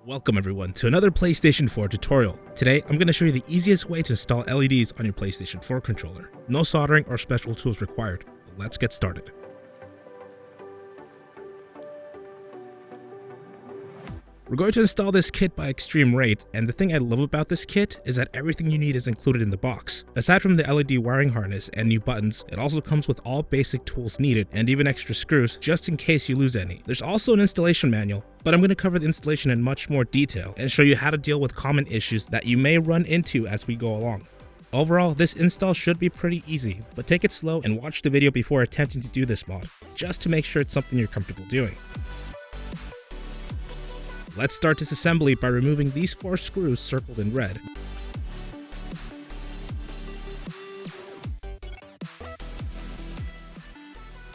Welcome everyone to another PlayStation 4 tutorial. Today I'm going to show you the easiest way to install LEDs on your PlayStation 4 controller. No soldering or special tools required. Let's get started. We're going to install this kit by ExTremeRate, and the thing I love about this kit is that everything you need is included in the box. Aside from the LED wiring harness and new buttons, it also comes with all basic tools needed and even extra screws just in case you lose any. There's also an installation manual, but I'm going to cover the installation in much more detail and show you how to deal with common issues that you may run into as we go along. Overall, this install should be pretty easy, but take it slow and watch the video before attempting to do this mod, just to make sure it's something you're comfortable doing. Let's start disassembly by removing these 4 screws circled in red.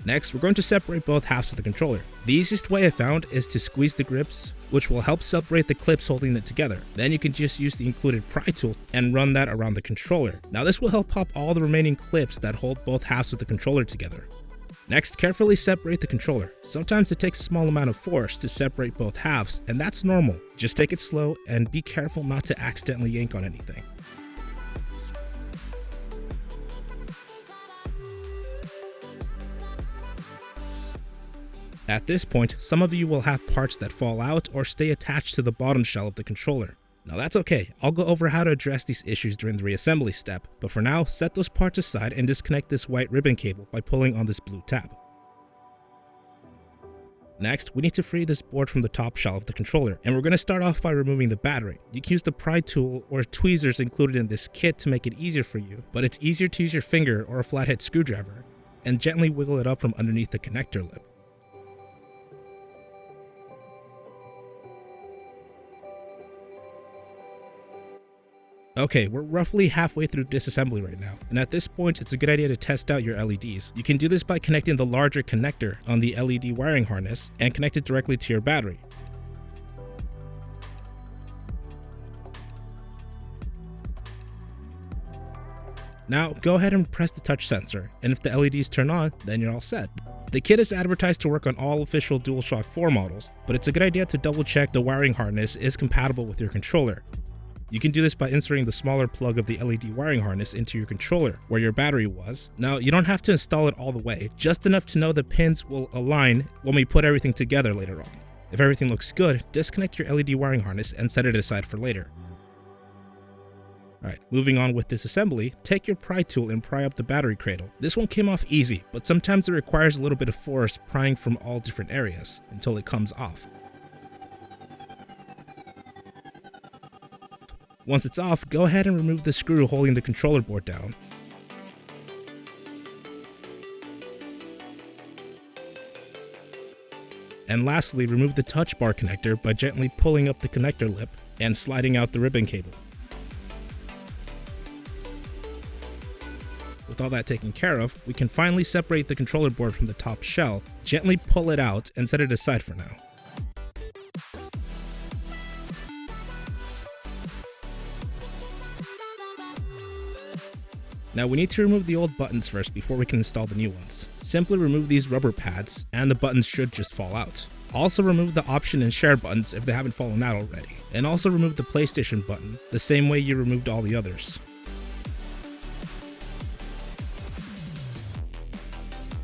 Next, we're going to separate both halves of the controller. The easiest way I found is to squeeze the grips, which will help separate the clips holding it together. Then you can just use the included pry tool and run that around the controller. Now this will help pop all the remaining clips that hold both halves of the controller together. Next, carefully separate the controller. Sometimes it takes a small amount of force to separate both halves, and that's normal. Just take it slow and be careful not to accidentally yank on anything. At this point, some of you will have parts that fall out or stay attached to the bottom shell of the controller. Now that's okay, I'll go over how to address these issues during the reassembly step, but for now, set those parts aside and disconnect this white ribbon cable by pulling on this blue tab. Next, we need to free this board from the top shell of the controller, and we're going to start off by removing the battery. You can use the pry tool or tweezers included in this kit to make it easier for you, but it's easier to use your finger or a flathead screwdriver, and gently wiggle it up from underneath the connector lip. Okay, we're roughly halfway through disassembly right now, and at this point it's a good idea to test out your LEDs. You can do this by connecting the larger connector on the LED wiring harness and connect it directly to your battery. Now go ahead and press the touch sensor, and if the LEDs turn on, then you're all set. The kit is advertised to work on all official Dualshock 4 models, but it's a good idea to double check the wiring harness is compatible with your controller. You can do this by inserting the smaller plug of the LED wiring harness into your controller, where your battery was. Now, you don't have to install it all the way, just enough to know the pins will align when we put everything together later on. If everything looks good, disconnect your LED wiring harness and set it aside for later. Alright, moving on with disassembly, take your pry tool and pry up the battery cradle. This one came off easy, but sometimes it requires a little bit of force prying from all different areas until it comes off. Once it's off, go ahead and remove the screw holding the controller board down. And lastly, remove the touch bar connector by gently pulling up the connector lip and sliding out the ribbon cable. With all that taken care of, we can finally separate the controller board from the top shell, gently pull it out and set it aside for now. Now we need to remove the old buttons first before we can install the new ones. Simply remove these rubber pads and the buttons should just fall out. Also remove the option and share buttons if they haven't fallen out already. And also remove the PlayStation button, the same way you removed all the others.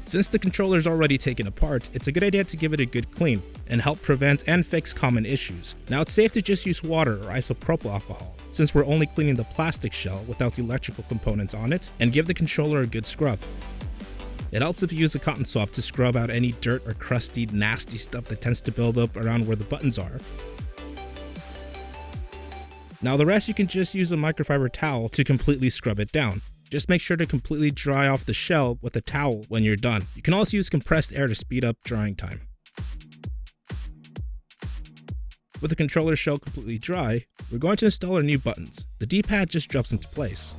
Since the controller is already taken apart, it's a good idea to give it a good clean and help prevent and fix common issues. Now it's safe to just use water or isopropyl alcohol, since we're only cleaning the plastic shell without the electrical components on it, and give the controller a good scrub. It helps if you use a cotton swab to scrub out any dirt or crusty, nasty stuff that tends to build up around where the buttons are. Now the rest you can just use a microfiber towel to completely scrub it down. Just make sure to completely dry off the shell with a towel when you're done. You can also use compressed air to speed up drying time. With the controller shell completely dry, we're going to install our new buttons. The D-pad just drops into place,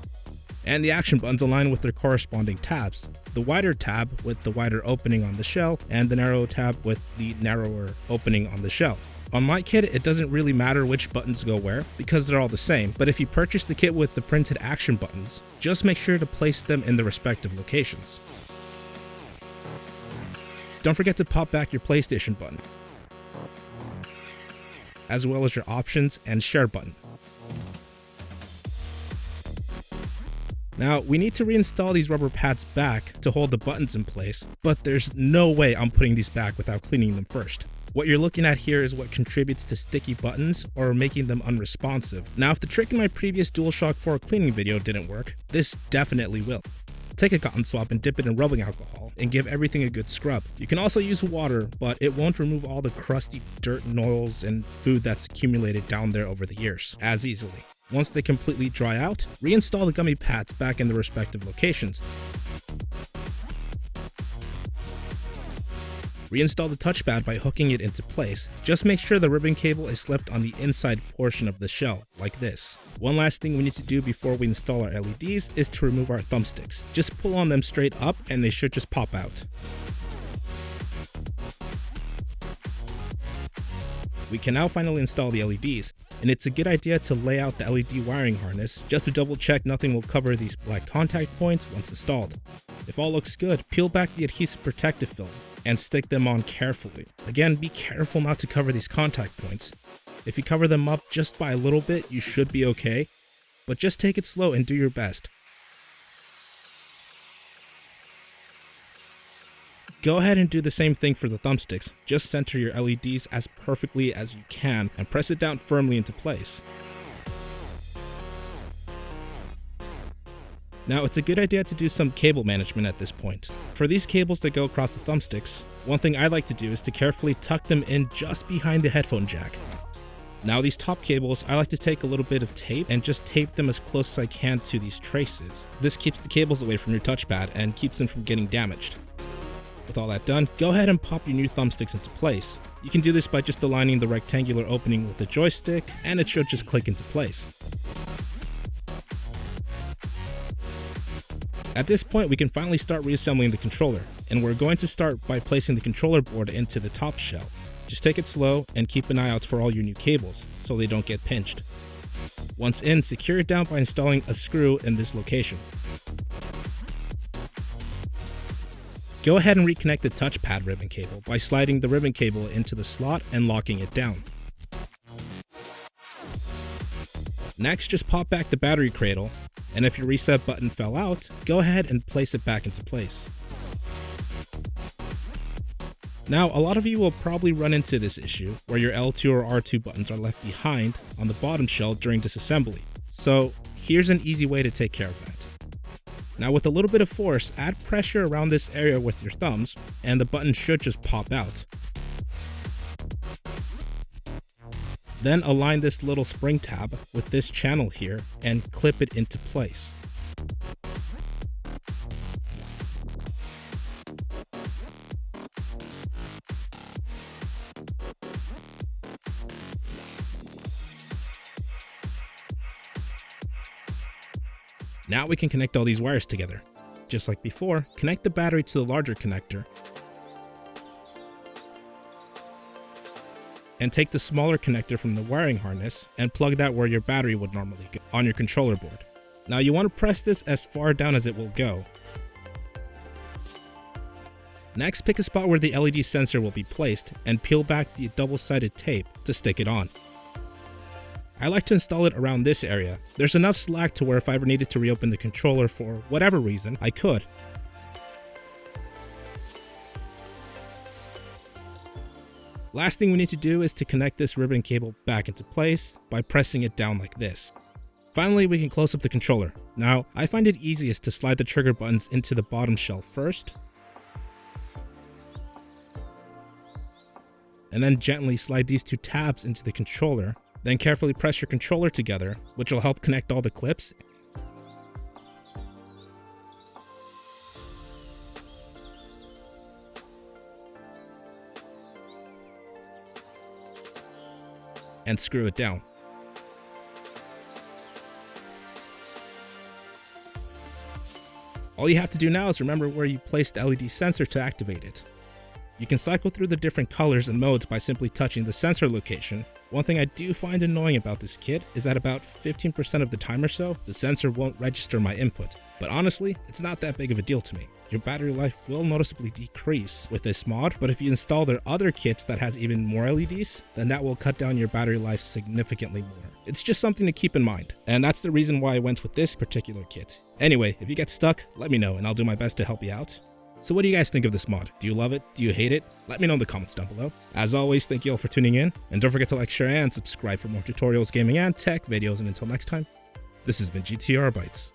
and the action buttons align with their corresponding tabs. The wider tab with the wider opening on the shell, and the narrow tab with the narrower opening on the shell. On my kit, it doesn't really matter which buttons go where, because they're all the same, but if you purchase the kit with the printed action buttons, just make sure to place them in the respective locations. Don't forget to pop back your PlayStation button. as well as your options and share button. Now, we need to reinstall these rubber pads back to hold the buttons in place, but there's no way I'm putting these back without cleaning them first. What you're looking at here is what contributes to sticky buttons or making them unresponsive. Now, if the trick in my previous Dualshock 4 cleaning video didn't work, this definitely will. Take a cotton swab and dip it in rubbing alcohol and give everything a good scrub. You can also use water, but it won't remove all the crusty dirt and oils and food that's accumulated down there over the years as easily. Once they completely dry out, reinstall the gummy pads back in the respective locations. Reinstall the touchpad by hooking it into place. Just make sure the ribbon cable is left on the inside portion of the shell, like this. One last thing we need to do before we install our LEDs is to remove our thumbsticks. Just pull on them straight up and they should just pop out. We can now finally install the LEDs, and it's a good idea to lay out the LED wiring harness just to double check nothing will cover these black contact points once installed. If all looks good, peel back the adhesive protective film and stick them on carefully. Again, be careful not to cover these contact points. If you cover them up just by a little bit, you should be okay, but just take it slow and do your best. Go ahead and do the same thing for the thumbsticks. Just center your LEDs as perfectly as you can and press it down firmly into place. Now, it's a good idea to do some cable management at this point. For these cables that go across the thumbsticks, one thing I like to do is to carefully tuck them in just behind the headphone jack. Now, these top cables, I like to take a little bit of tape and just tape them as close as I can to these traces. This keeps the cables away from your touchpad and keeps them from getting damaged. With all that done, go ahead and pop your new thumbsticks into place. You can do this by just aligning the rectangular opening with the joystick, and it should just click into place. At this point, we can finally start reassembling the controller, and we're going to start by placing the controller board into the top shell. Just take it slow and keep an eye out for all your new cables so they don't get pinched. Once in, secure it down by installing a screw in this location. Go ahead and reconnect the touchpad ribbon cable by sliding the ribbon cable into the slot and locking it down. Next, just pop back the battery cradle, and if your reset button fell out, go ahead and place it back into place. Now, a lot of you will probably run into this issue where your L2 or R2 buttons are left behind on the bottom shell during disassembly. So here's an easy way to take care of that. Now, with a little bit of force, add pressure around this area with your thumbs, and the button should just pop out. Then align this little spring tab with this channel here and clip it into place. Now we can connect all these wires together. Just like before, connect the battery to the larger connector and take the smaller connector from the wiring harness and plug that where your battery would normally go, on your controller board. Now you want to press this as far down as it will go. Next, pick a spot where the LED sensor will be placed and peel back the double-sided tape to stick it on. I like to install it around this area. There's enough slack to where if I ever needed to reopen the controller for whatever reason, I could. Last thing we need to do is to connect this ribbon cable back into place by pressing it down like this. Finally, we can close up the controller. Now, I find it easiest to slide the trigger buttons into the bottom shell first, and then gently slide these two tabs into the controller. Then carefully press your controller together, which will help connect all the clips. And screw it down. All you have to do now is remember where you placed the LED sensor to activate it. You can cycle through the different colors and modes by simply touching the sensor location, One thing I do find annoying about this kit is that about 15% of the time or so, the sensor won't register my input. But honestly, it's not that big of a deal to me. Your battery life will noticeably decrease with this mod, but if you install their other kits that has even more LEDs, then that will cut down your battery life significantly more. It's just something to keep in mind, and that's the reason why I went with this particular kit. Anyway, if you get stuck, let me know and I'll do my best to help you out. So what do you guys think of this mod? Do you love it? Do you hate it? Let me know in the comments down below. As always, thank you all for tuning in, and don't forget to like, share, and subscribe for more tutorials, gaming, and tech videos, and until next time, this has been GTRBytes.